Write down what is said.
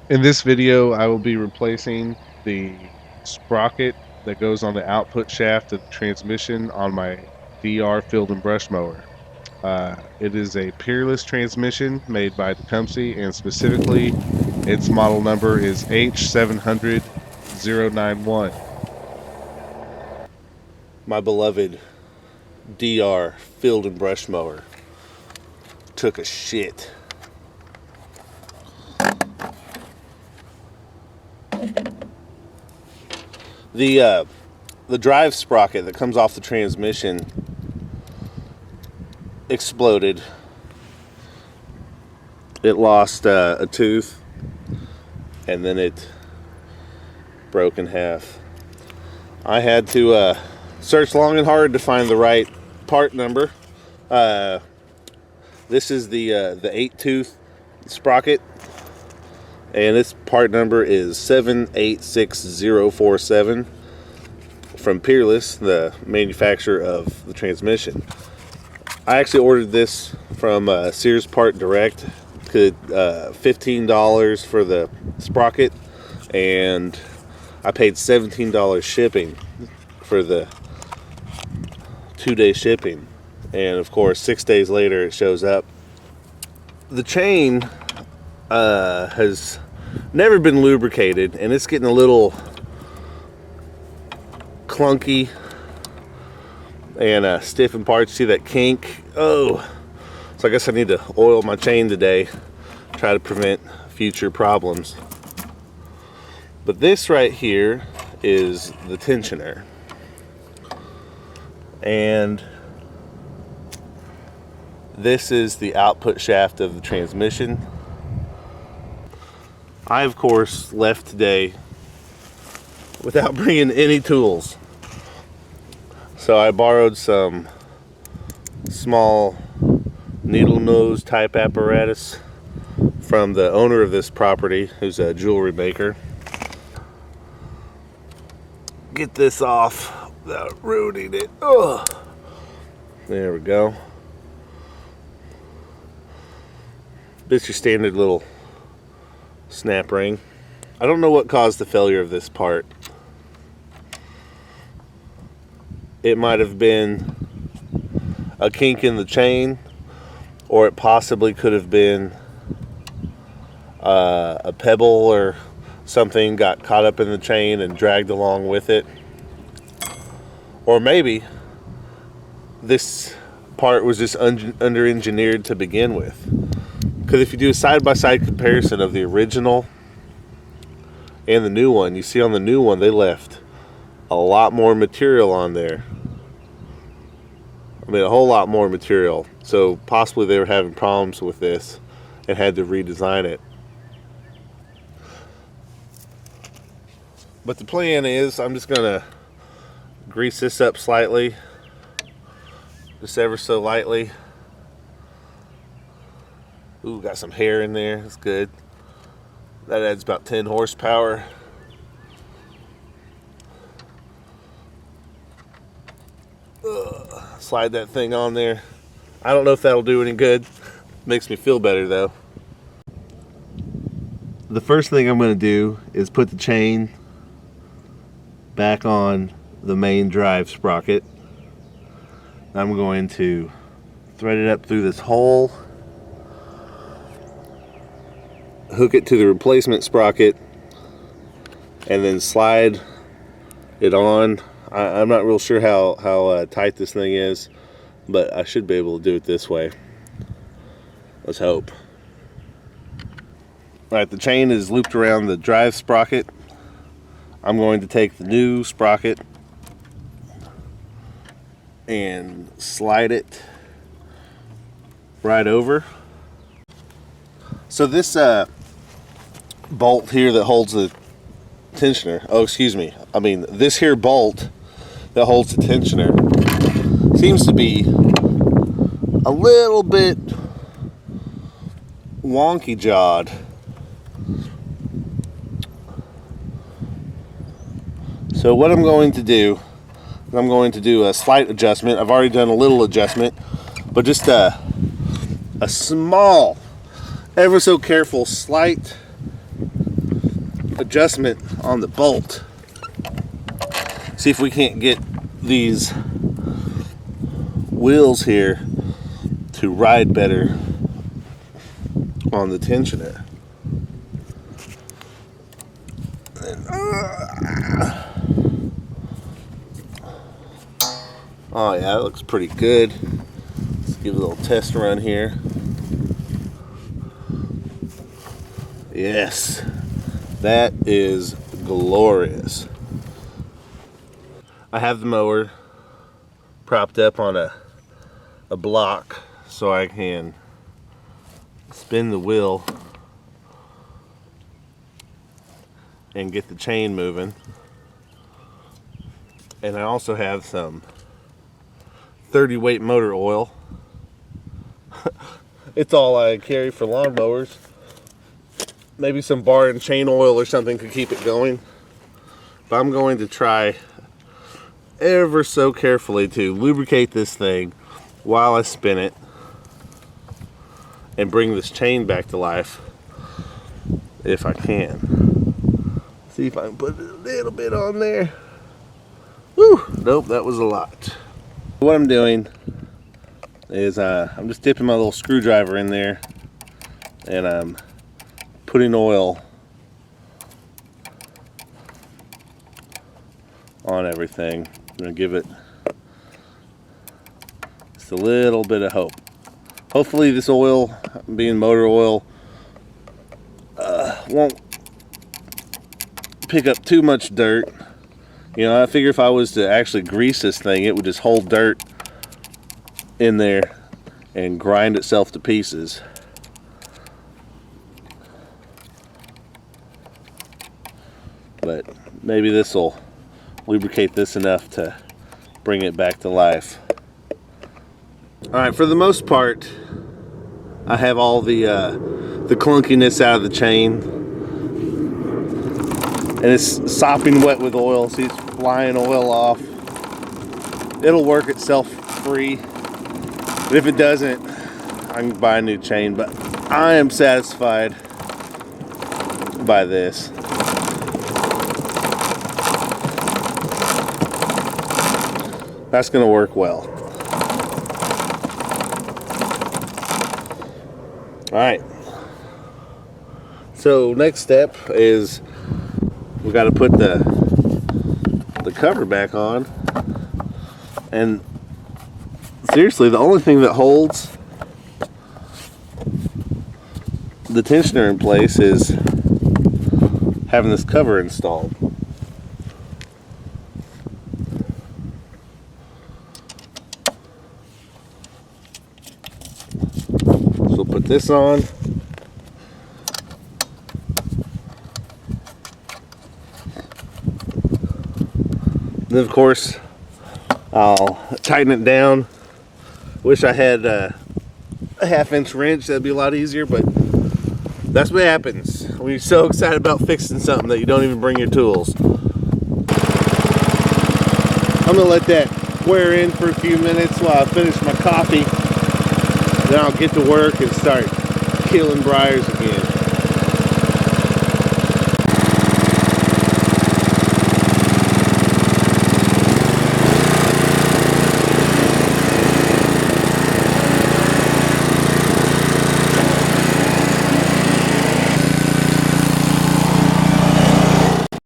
In this video, I will be replacing the sprocket that goes on the output shaft of the transmission on my DR Field and Brush Mower. It is a Peerless transmission made by Tecumseh, and specifically, its model number is H700091. My beloved DR Field and Brush Mower took a shit. The drive sprocket that comes off the transmission exploded. It lost a tooth, and then it broke in half. I had to search long and hard to find the right part number. This is the 8-tooth sprocket, and this part number is 786047 from Peerless, the manufacturer of the transmission. I actually ordered this from Sears Part Direct. $15 for the sprocket, and I paid $17 shipping for the 2-day shipping. And of course, 6 days later it shows up. The chain has never been lubricated, and it's getting a little clunky and stiff in parts. See that kink? Oh, so I guess I need to oil my chain today, try to prevent future problems. But this right here is the tensioner, and this is the output shaft of the transmission. I, of course, left today without bringing any tools, so I borrowed some small needle nose type apparatus from the owner of this property, who's a jewelry maker. Get this off without ruining it. Ugh. There we go. This is your standard little snap ring. I don't know what caused the failure of this part. It might have been a kink in the chain, or it possibly could have been a pebble or something got caught up in the chain and dragged along with it. Or maybe this part was just under-engineered to begin with. Because if you do a side-by-side comparison of the original and the new one, you see on the new one they left a lot more material on there. I mean, a whole lot more material. So possibly they were having problems with this and had to redesign it. But the plan is, I'm just gonna grease this up slightly, just ever so lightly. Ooh, got some hair in there, that's good. That adds about 10 horsepower. Slide that thing on there. I don't know if that'll do any good. Makes me feel better though. The first thing I'm gonna do is put the chain back on the main drive sprocket. I'm going to thread it up through this hole, hook it to the replacement sprocket, and then slide it on. I'm not real sure how tight this thing is, but I should be able to do it this way. Let's hope. Alright, the chain is looped around the drive sprocket. I'm going to take the new sprocket and slide it right over. So this bolt here that holds the tensioner, this here bolt that holds the tensioner seems to be a little bit wonky jawed. So what I'm going to do a slight adjustment. I've already done a little adjustment, but just a small, ever so careful, slight adjustment on the bolt. See if we can't get these wheels here to ride better on the tensioner. Oh yeah, that looks pretty good. Let's give it a little test run here. Yes, that is glorious. I have the mower propped up on a block so I can spin the wheel and get the chain moving. And I also have some 30 weight motor oil. It's all I carry for lawn mowers. Maybe some bar and chain oil or something could keep it going. But I'm going to try ever so carefully to lubricate this thing while I spin it and bring this chain back to life if I can. See if I can put a little bit on there. Whew, nope, that was a lot. What I'm doing is I'm just dipping my little screwdriver in there and I'm putting oil on everything. I'm gonna give it just a little bit of hope. Hopefully this oil, being motor oil, won't pick up too much dirt. You know, I figure if I was to actually grease this thing, it would just hold dirt in there and grind itself to pieces. But maybe this will lubricate this enough to bring it back to life. Alright, for the most part, I have all the clunkiness out of the chain. And it's sopping wet with oil, so it's flying oil off. It'll work itself free. But if it doesn't, I can buy a new chain. But I am satisfied by this. That's going to work well. Alright. So next step is we got to put the cover back on. And seriously, the only thing that holds the tensioner in place is having this cover installed. So we'll put this on. Then of course I'll tighten it down. Wish I had a half-inch wrench, that'd be a lot easier, but that's what happens when you're so excited about fixing something that you don't even bring your tools. I'm gonna let that wear in for a few minutes while I finish my coffee. Then I'll get to work and start killing briars again.